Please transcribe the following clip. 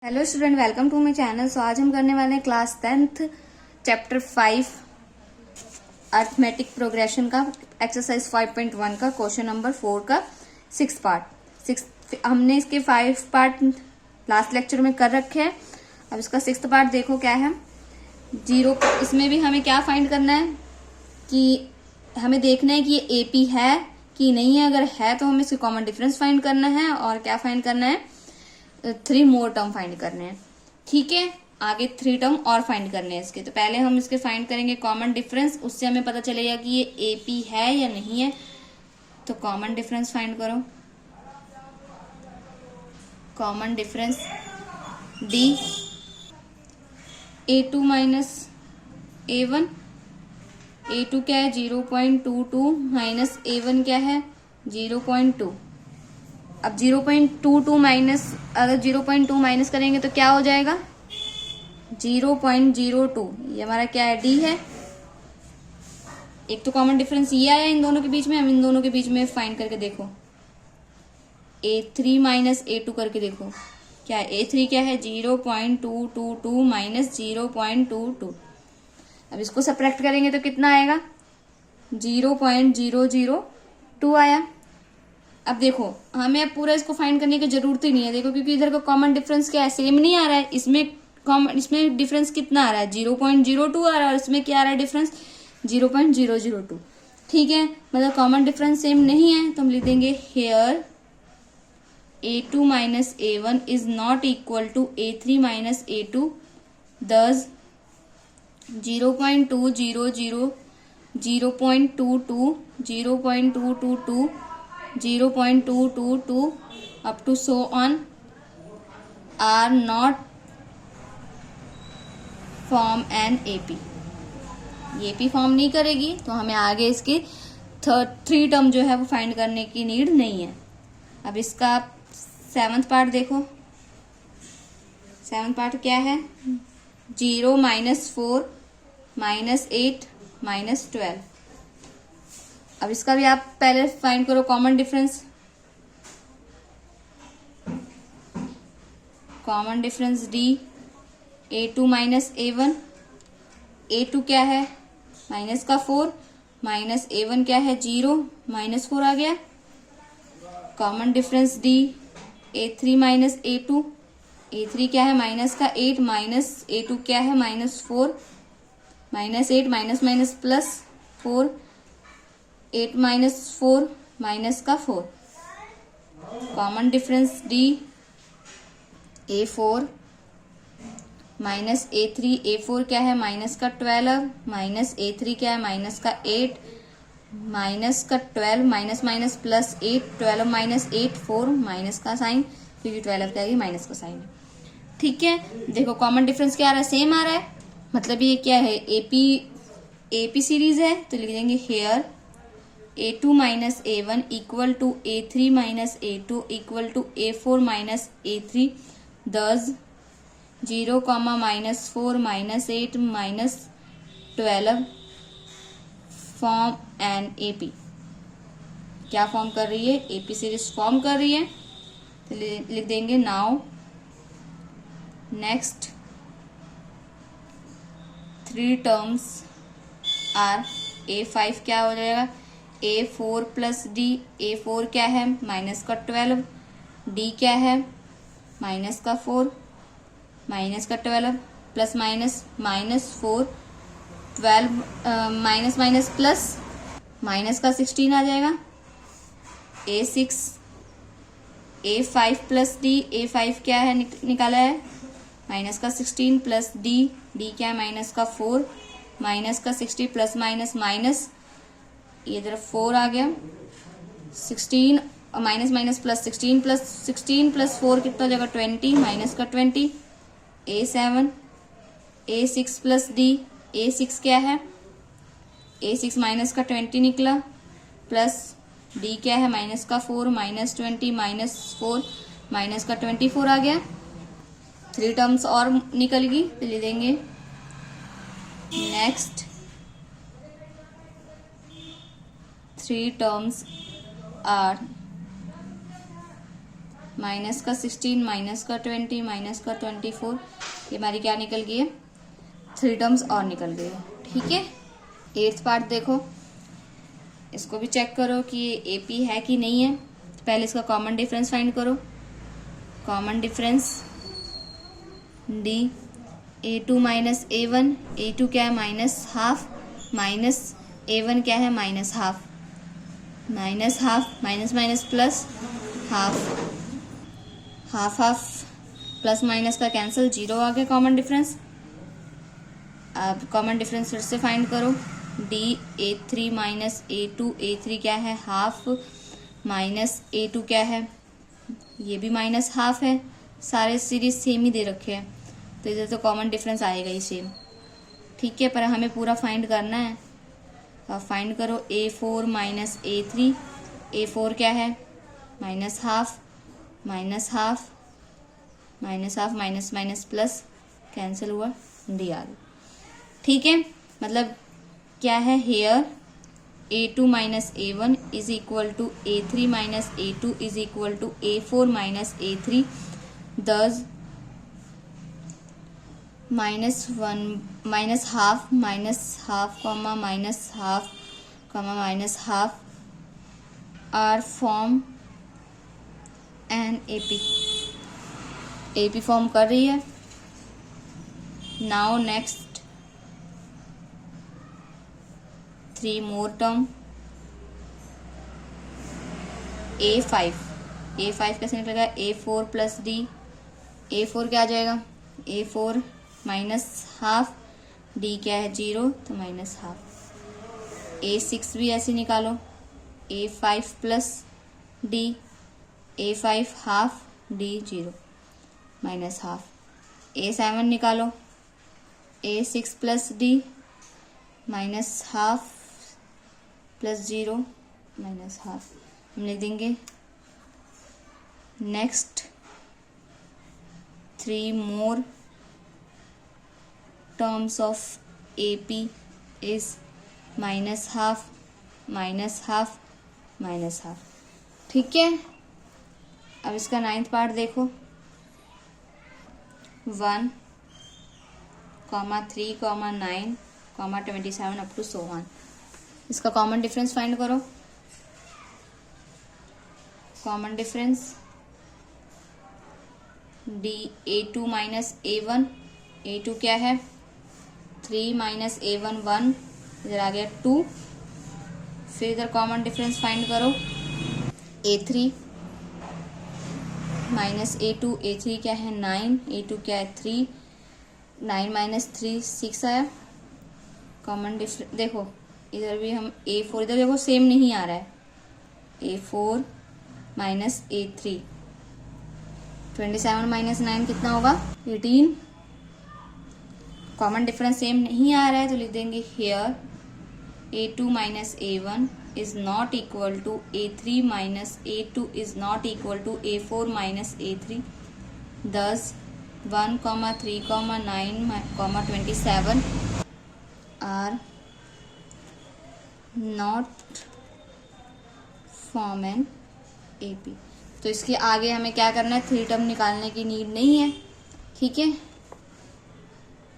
Hello student, welcome to my channel. So आज हम करने वाले हैं class 10th chapter 5 arithmetic progression का एक्सरसाइज 5.1 का क्वेश्चन नंबर 4 का 6 पार्ट। हमने इसके 5 पार्ट लास्ट लेक्चर में कर रखे हैं। अब इसका 6th पार्ट देखो क्या है। जीरो, इसमें भी हमें क्या फाइंड करना है कि हमें देखना है कि ये एपी है कि नहीं है। अगर है तो हमें इसके कॉमन डिफरेंस फाइंड करना है और क्या फाइंड करना है, 3 मोर टर्म फाइंड करने हैं। ठीक है, आगे 3 टर्म और फाइंड करने हैं इसके। तो पहले हम इसके फाइंड करेंगे कॉमन डिफरेंस, उससे हमें पता चलेगा कि ये एपी है या नहीं है। तो कॉमन डिफरेंस फाइंड करो। Common difference D A2 minus A1। A2 क्या है 0.22 माइनस A1 क्या है 0.2। अब 0.22 माइनस, अगर 0.2 माइनस करेंगे तो क्या हो जाएगा 0.02। ये हमारा क्या है डी है। एक तो कॉमन डिफरेंस ये आया इन दोनों के बीच में। हम इन दोनों के बीच में फाइंड करके देखो, A3 माइनस A2 करके देखो क्या है। A3 क्या है 0.222 माइनस 0.22। अब इसको सब्ट्रैक्ट करेंगे तो कितना आएगा 0.002 आया। अब देखो हमें अब पूरा इसको फाइंड करने की जरूरत ही नहीं है, देखो क्योंकि इधर का कॉमन डिफरेंस क्या है, सेम नहीं आ रहा है। इसमें डिफरेंस कितना आ रहा है 0.02 आ रहा है और इसमें क्या आ रहा है डिफरेंस 0.002। ठीक है, मतलब कॉमन डिफरेंस सेम नहीं है तो हम लिख देंगे here A2 minus A1 is not equal to A3 minus A2, thus 0.200 0.22 0.222 0.222 up to so on are not form an AP। ये AP फॉर्म नहीं करेगी तो हमें आगे इसकी 3 टर्म जो है वो फाइंड करने की नीड नहीं है। अब इसका 7th पार्ट देखो। 7th पार्ट क्या है 0 माइनस 4 माइनस 8 माइनस 12। अब इसका भी आप पहले फाइंड करो common difference. Common difference D A2 minus A1। A2 क्या है माइनस का 4 माइनस A1 क्या है 0 माइनस 4 आ गया। Common difference D A3 minus A2। A3 क्या है माइनस का 8 माइनस A2 क्या है minus 4 minus 8 minus minus plus 4 8 minus 4 minus का 4। Common difference D A4 minus A3। A4 क्या है माइनस का 12 माइनस A3 क्या है माइनस का 8 माइनस का 12 minus minus plus 8 12 minus 8 4 minus का साइन, क्योंकि 12 क्या है माइनस का साइन। ठीक है, देखो कॉमन डिफरेंस क्या आ रहा है सेम आ रहा है, मतलब ये क्या है एपी सीरीज है। तो लिख देंगे here A2 minus A1 equal to A3 minus A2 equal to A4 minus A3, thus 0 minus 4 minus 8 minus 12 form an AP. क्या फॉर्म कर रही है एपी सीरीज फॉर्म कर रही है। तो लिख देंगे now next 3 terms are A5 क्या हो जाएगा A4 प्लस डी। A4 क्या है माइनस का 12, डी क्या है माइनस का 4 माइनस का 12 plus minus minus 4 12 minus minus plus minus का 16 आ जाएगा। A6 A5 plus D. A5 क्या है निकाला है माइनस का 16 प्लस डी। डी क्या है माइनस का 4 माइनस का 60 प्लस माइनस माइनस, ये तरफ 4 आ गया 16 माइनस माइनस प्लस 16 प्लस 4 कितना हो जाएगा 20 माइनस का 20। A7 A6 plus D. A6 क्या है A6 माइनस का 20 निकला प्लस डी क्या है माइनस का 4 माइनस 20 माइनस 4 माइनस का 24 आ गया। 3 टर्म्स और निकल गई तो ले देंगे नेक्स्ट 3 टर्म्स आर माइनस का 16, माइनस का 20, माइनस का 24, ये हमारी क्या निकल गई है, 3 टर्म्स और निकल गई है। ठीक है, 8th पार्ट देखो, इसको भी चेक करो कि ये AP है कि नहीं है। तो पहले इसका कॉमन डिफरेंस फाइंड करो। Common difference D A2 minus A1, A2 क्या है माइनस हाफ, माइनस A1 क्या है minus half, minus half, minus minus plus half, half half plus minus का कैंसिल, 0 आ गया कॉमन डिफरेंस। अब कॉमन डिफरेंस फिर से फाइंड करो। D A3 minus A2, A3 क्या है हाफ, माइनस A2 क्या है, ये भी माइनस हाफ है। सारे सीरीज सेम ही दे रखे हैं तो इधर तो कॉमन डिफरेंस आएगा ही सेम। ठीक है, पर हमें पूरा फाइंड करना है। तो आप फाइंड करो A4 माइनस A3, A4 क्या है minus half, minus half, minus half, minus minus plus cancel हुआ, D आ गया। ठीक है, मतलब क्या है, here A2 minus A1 is equal to A3 minus A2 is equal to A4 minus A3, thus -1 minus half comma minus half comma minus half are form an AP form कर रही है। नाउ नेक्स्ट 3 मोर term A5 कैसे निकलेगा, A4 plus D, A4 क्या आ जाएगा, A4 minus half, D क्या है 0 तो माइनस हाफ। A6 भी ऐसे निकालो, A5 plus D, A5 half, D 0 minus half. A7 निकालो, A6 plus D minus half plus 0 minus half. हम लिख देंगे next 3 more terms of AP is minus half, minus half, minus half. ठीक है, अब इसका 9th पार्ट देखो, 1, 3, 9, 27 up to so on। इसका कॉमन डिफरेंस फाइंड करो। Common difference D A2 minus A1, A2 क्या है 3 माइनस A1 1, इधर आ गया 2। फिर इधर कॉमन डिफरेंस फाइंड करो, A3 माइनस A2, A3 क्या है 9, A2 क्या है 3, 9 माइनस 3 6 आया। कॉमन डिफरेंस देखो, इधर भी हम A4, इधर देखो सेम नहीं आ रहा है, A4 माइनस A3, 27 माइनस 9 कितना होगा 18। कॉमन डिफरेंस सेम नहीं आ रहा है तो लिख देंगे here A2 minus A1 is not equal to A3 minus A2 is not equal to A4 minus A3। thus 1, 3, 9, 27 are not form an AP। तो इसके आगे हमें क्या करना है, 3 टर्म निकालने की नीड नहीं है। ठीक है,